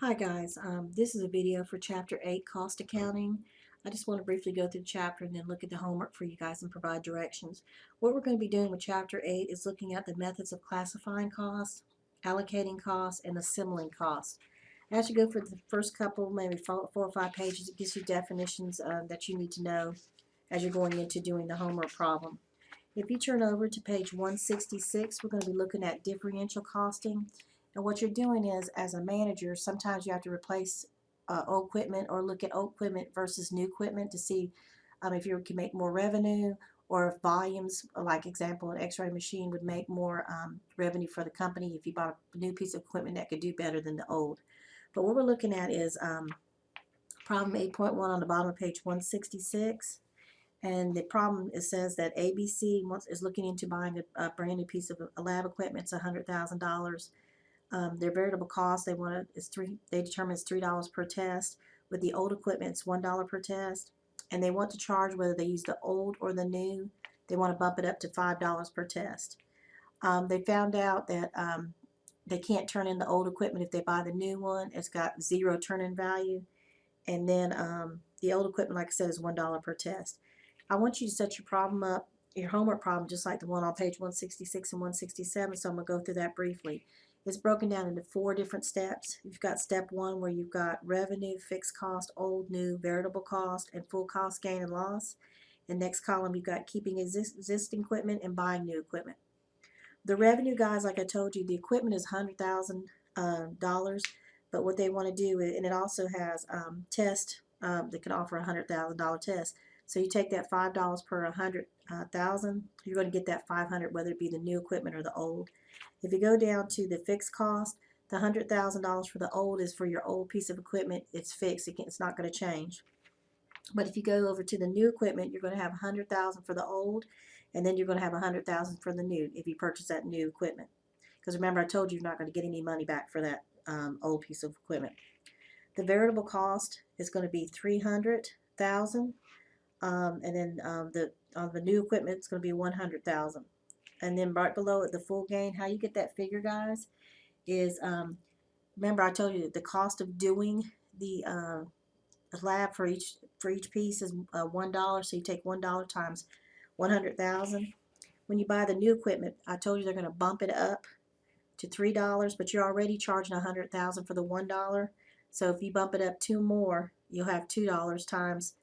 Hi guys, this is a video for Chapter 8, Cost Accounting. I just want to briefly go through the chapter and then look at the homework for you guys and provide directions. What we're going to be doing with Chapter 8 is looking at the methods of classifying costs, allocating costs, and assembling costs. As you go for the first couple, maybe 4 or 5 pages, it gives you definitions that you need to know as you're going into doing the homework problem. If you turn over to page 166, we're going to be looking at differential costing. And what you're doing is, as a manager, sometimes you have to replace old equipment or look at old equipment versus new equipment to see if you can make more revenue, or if volumes, like example, an x-ray machine would make more revenue for the company if you bought a new piece of equipment that could do better than the old. But what we're looking at is problem 8.1 on the bottom of page 166. And the problem, it says that ABC is looking into buying a brand new piece of lab equipment. It's $100,000. Their variable cost they determine it's $3 per test. With the old equipment, it's $1 per test, and they want to charge whether they use the old or the new. They want to bump it up to $5 per test. They found out that they can't turn in the old equipment if they buy the new one. It's got 0 turn-in value, and then the old equipment, like I said, is $1 per test. I want you to set your problem up, your homework problem, just like the one on page 166 and 167, so I'm going to go through that briefly. It's broken down into 4 different steps. You've got step 1 where you've got revenue, fixed cost, old, new, variable cost, and full cost, gain and loss. The next column, you've got keeping existing equipment and buying new equipment. The revenue, guys, like I told you, the equipment is $100,000, but what they want to do, and it also has test that can offer a $100,000 test. So you take that $5 per 100,000, you're going to get that 500, whether it be the new equipment or the old. If you go down to the fixed cost, the $100,000 for the old is for your old piece of equipment. It's fixed. It's not going to change. But if you go over to the new equipment, you're going to have $100,000 for the old, and then you're going to have $100,000 for the new if you purchase that new equipment. Because remember, I told you you're not going to get any money back for that old piece of equipment. The variable cost is going to be $300,000, and then the new equipment is going to be $100,000. And then right below it, the full gain. How you get that figure, guys, is remember I told you that the cost of doing the lab for each piece is $1. So you take $1 times 100,000. When you buy the new equipment, I told you they're going to bump it up to $3, but you're already charging 100,000 for the $1. So if you bump it up 2 more, you'll have $2 times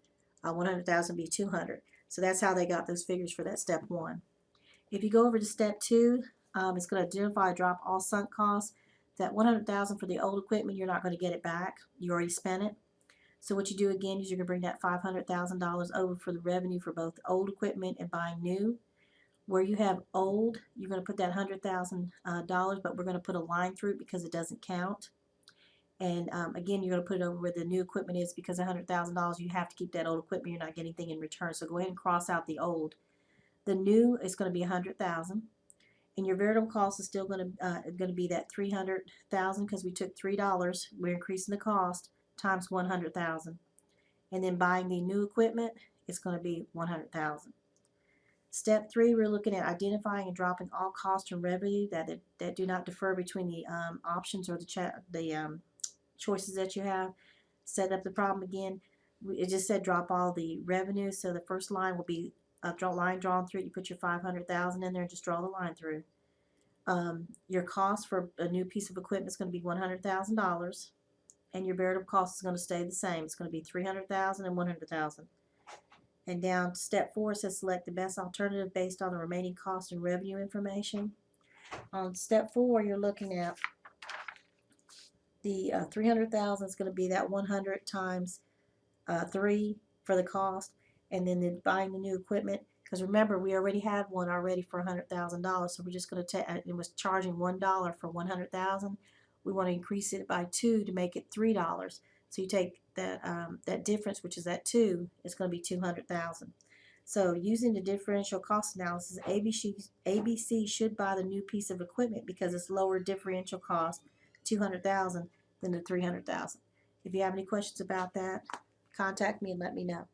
100,000 be 200. So that's how they got those figures for that step 1. If you go over to step 2, it's going to identify, drop all sunk costs. That 100,000 for the old equipment, you're not going to get it back. You already spent it. So what you do again is you're going to bring that $500,000 over for the revenue for both old equipment and buying new. Where you have old, you're going to put that $100,000, but we're going to put a line through it because it doesn't count. And again, you're going to put it over where the new equipment is, because $100,000, you have to keep that old equipment. You're not getting anything in return. So go ahead and cross out the old. The new is going to be $100,000, and your variable cost is still going to be that $300,000, because we took $3. We're increasing the cost times 100,000, and then buying the new equipment, it's going to be 100,000. Step 3, we're looking at identifying and dropping all costs and revenue that do not differ between the options or the choices that you have. Set up the problem again. It just said drop all the revenue, so the first line will be a line drawn through it. You put your 500,000 in there and just draw the line through. Your cost for a new piece of equipment is going to be $100,000, and your variable cost is going to stay the same. It's going to be $300,000 and $100,000. And down to step 4, it says select the best alternative based on the remaining cost and revenue information. On step 4, you're looking at the 300,000 is going to be that 100 times 3 for the cost, and then buying the new equipment. Because remember, we already had one already for $100,000, so we're just going to take. It was charging $1 for 100,000. We want to increase it by 2 to make it $3. So you take that difference, which is that 2, it's going to be 200,000. So using the differential cost analysis, ABC should buy the new piece of equipment because it's lower differential cost, 200,000, than the 300,000. If you have any questions about that, contact me and let me know.